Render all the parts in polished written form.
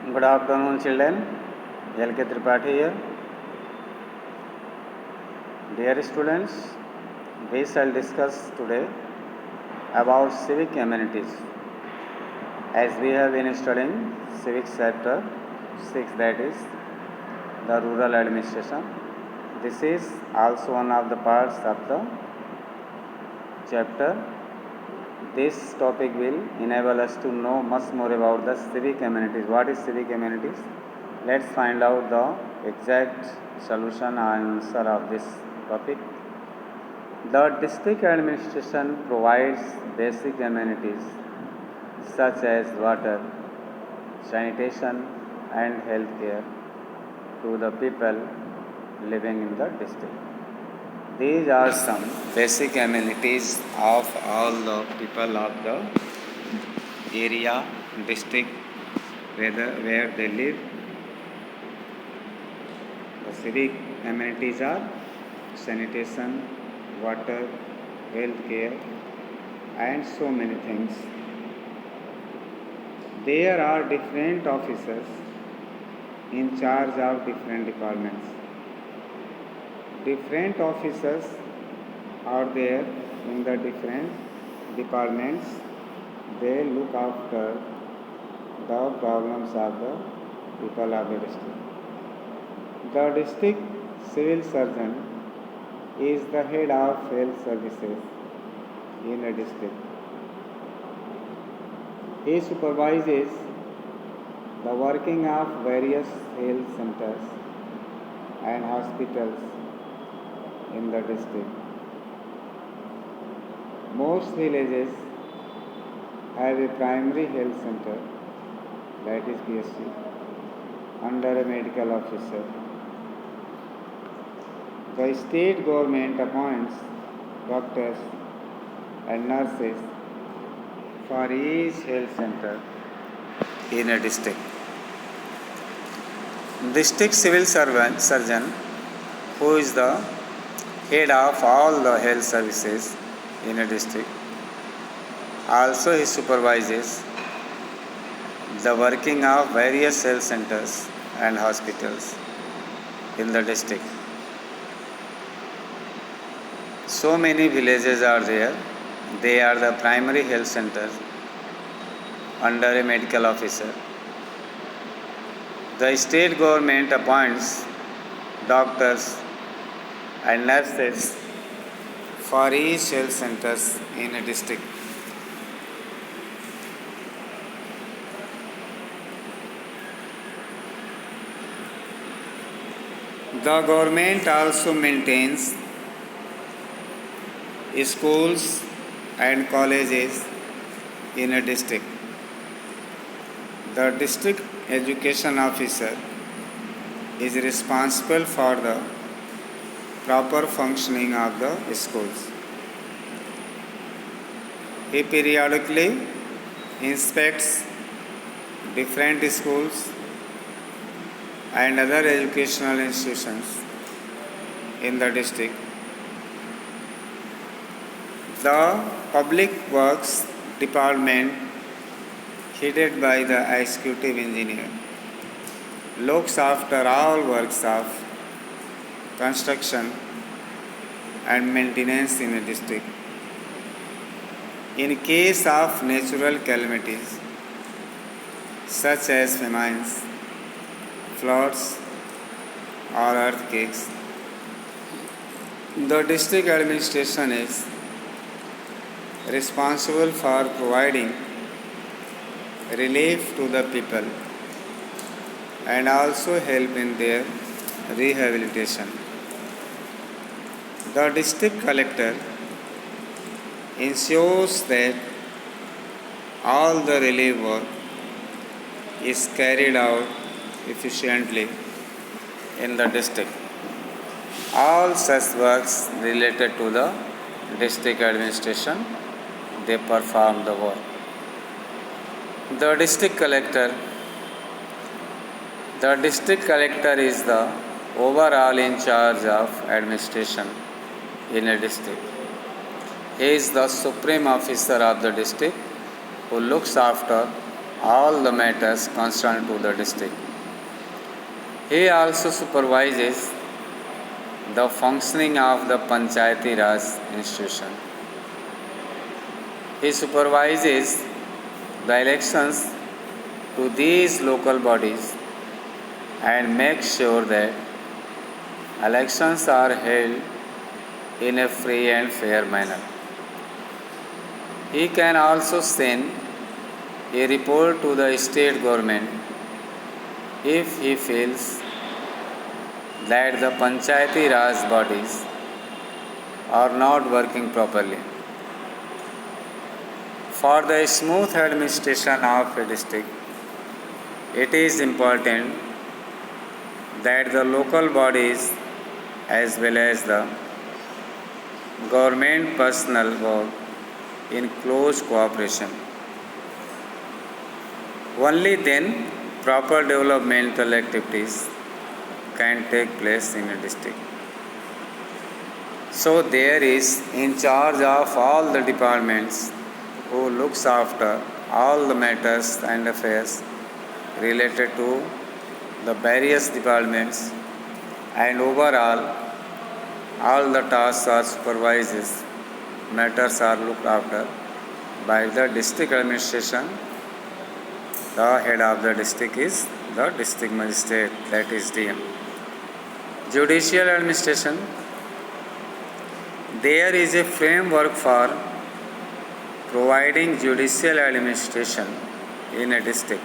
Good afternoon, children. L.K. Tripathi here. Dear students, we shall discuss today about civic amenities. As we have been studying civic chapter 6, that is the rural administration. This is also one of the parts of the chapter. This topic will enable us to know much more about the civic amenities. What is civic amenities? Let's find out the exact solution and answer of this topic. The district administration provides basic amenities such as water, sanitation and health care to the people living in the district. These are some basic amenities of all the people of the area, district, where they live. The civic amenities are sanitation, water, health care, and so many things. There are different officers in charge of different departments. Different officers are there in the different departments. They look after the problems of the people of the district. The district civil surgeon is the head of health services in a district. He supervises the working of various health centers and hospitals in the district. Most villages have a primary health center, that is PSC, under a medical officer. The state government appoints doctors and nurses for each health center in a district. District civil surgeon, who is the head of all the health services in a district, also he supervises the working of various health centers and hospitals in the district. So many villages are there. They are the primary health centers under a medical officer. The state government appoints doctors and nurses for each health centers in a district. The government also maintains schools and colleges in a district. The district education officer is responsible for the proper functioning of the schools. He periodically inspects different schools and other educational institutions in the district. The Public Works Department, headed by the executive engineer, looks after all works of construction and maintenance in a district. In case of natural calamities such as famines, floods or earthquakes, the district administration is responsible for providing relief to the people and also help in their rehabilitation. The district collector ensures that all the relief work is carried out efficiently in the district. All such works related to the district administration, they perform the work. The district collector is the overall in charge of administration in a district. He is the supreme officer of the district who looks after all the matters concerned to the district. He also supervises the functioning of the Panchayati Raj institution. He supervises the elections to these local bodies and makes sure that elections are held in a free and fair manner. He can also send a report to the state government if he feels that the Panchayati Raj bodies are not working properly. For the smooth administration of a district, it is important that the local bodies as well as the government personnel work in close cooperation. Only then proper developmental activities can take place in a district. So there is in charge of all the departments who looks after all the matters and affairs related to the various departments, and overall all the tasks are supervises, matters are looked after by the district administration. The head of the district is the district magistrate, that is DM. Judicial administration. There is a framework for providing judicial administration in a district.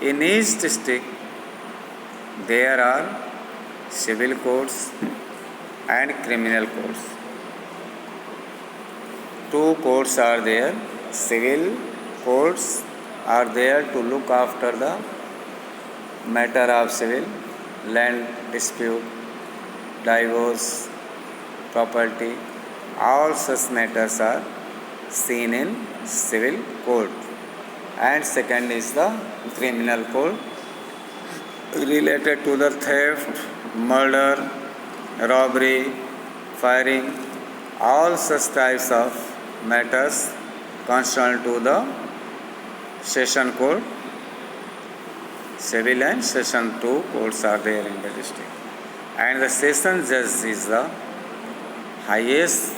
In each district, there are civil courts and criminal courts. Two courts are there. Civil courts are there to look after the matter of civil, land dispute, divorce, property. All such matters are seen in civil court. And second is the criminal court related to the theft, murder, robbery, firing, all such types of matters concerned to the session court. Civil and session 2 courts are there in the district. And the session judge is the highest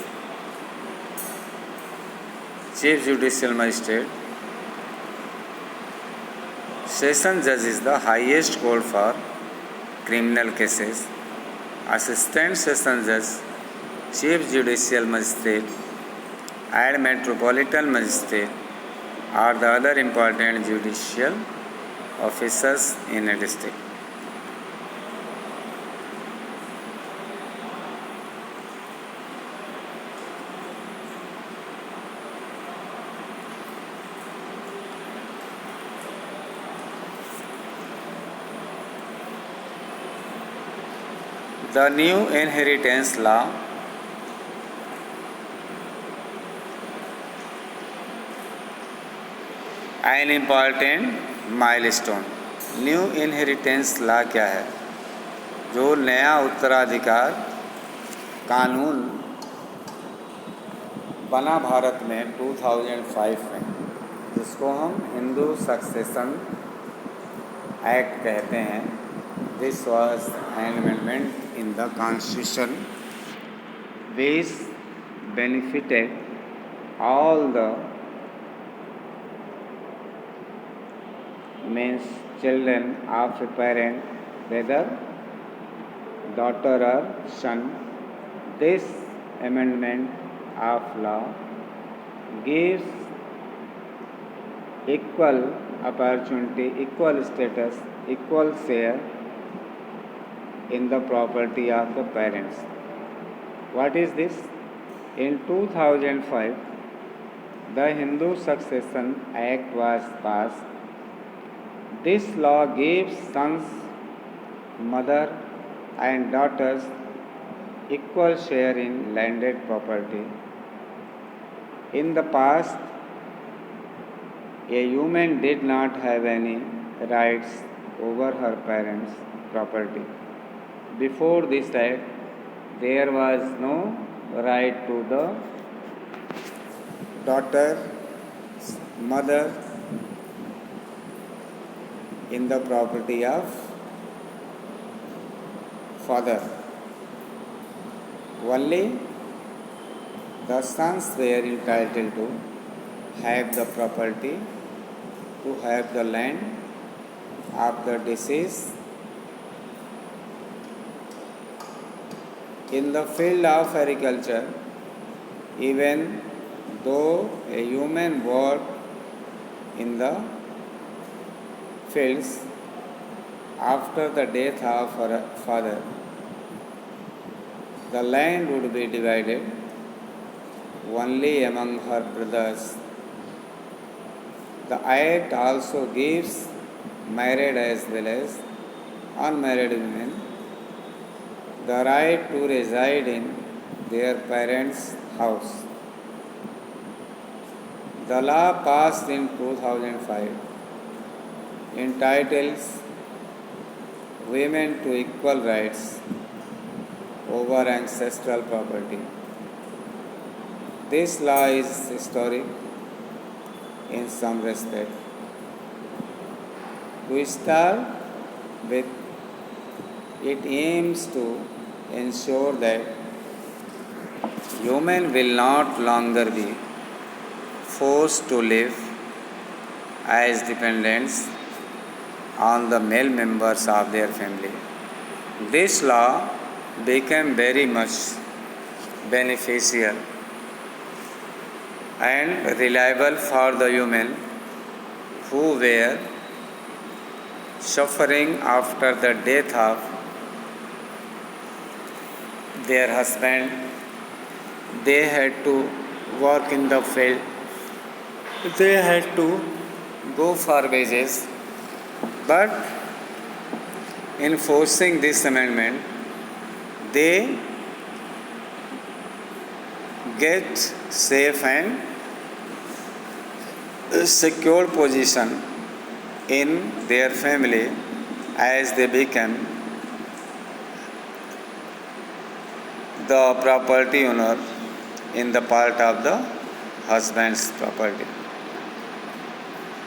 chief judicial magistrate. Session judge is the highest court for criminal cases. Assistant session judge, chief judicial magistrate, and metropolitan magistrate are the other important judicial officers in a district. The new inheritance law an important milestone. New inheritance law क्या है? जो नया उत्तराधिकार कानून बना भारत में 2005 में, जिसको हम हिंदू सक्सेशन एक्ट कहते हैं. This was an amendment in the constitution which benefited all the means children of a parent, whether daughter or son. This amendment of law gives equal opportunity, equal status, equal share in the property of the parents. What is this? In 2005, the Hindu Succession Act was passed. This law gives sons, mother and daughters equal share in landed property. In the past, a woman did not have any rights over her parents' property. Before this act, there was no right to the daughter, mother in the property of father. Only the sons were entitled to have the property, to have the land of the deceased. In the field of agriculture, even though a human worked in the fields after the death of her father, the land would be divided only among her brothers. The act also gives married as well as unmarried women the right to reside in their parents' house. The law passed in 2005 entitles women to equal rights over ancestral property. This law is historic in some respect. To start with, it aims to ensure that women will not longer be forced to live as dependents on the male members of their family. This law became very much beneficial and reliable for the women who were suffering after the death of their husband. They had to work in the field, they had to go for wages, but in forcing this amendment, they get safe and secure position in their family as they become the property owner in the part of the husband's property.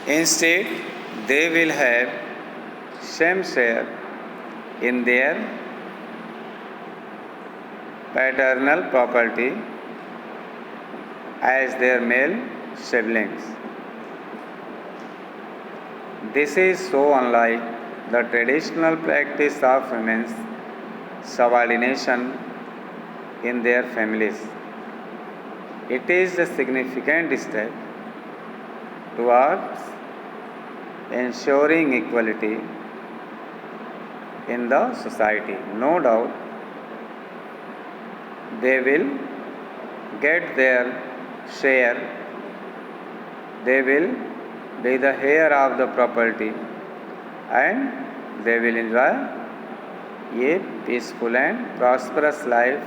Instead, they will have same share in their paternal property as their male siblings. This is so unlike the traditional practice of women's subordination in their families. It is a significant step towards ensuring equality in the society. No doubt, they will get their share, they will be the heir of the property, and they will enjoy a peaceful and prosperous life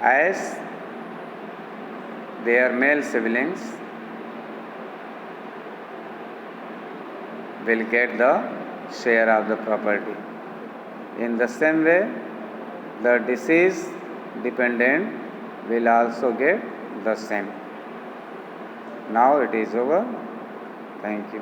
as their male siblings will get the share of the property. In the same way, the deceased dependent will also get the same. Now it is over. Thank you.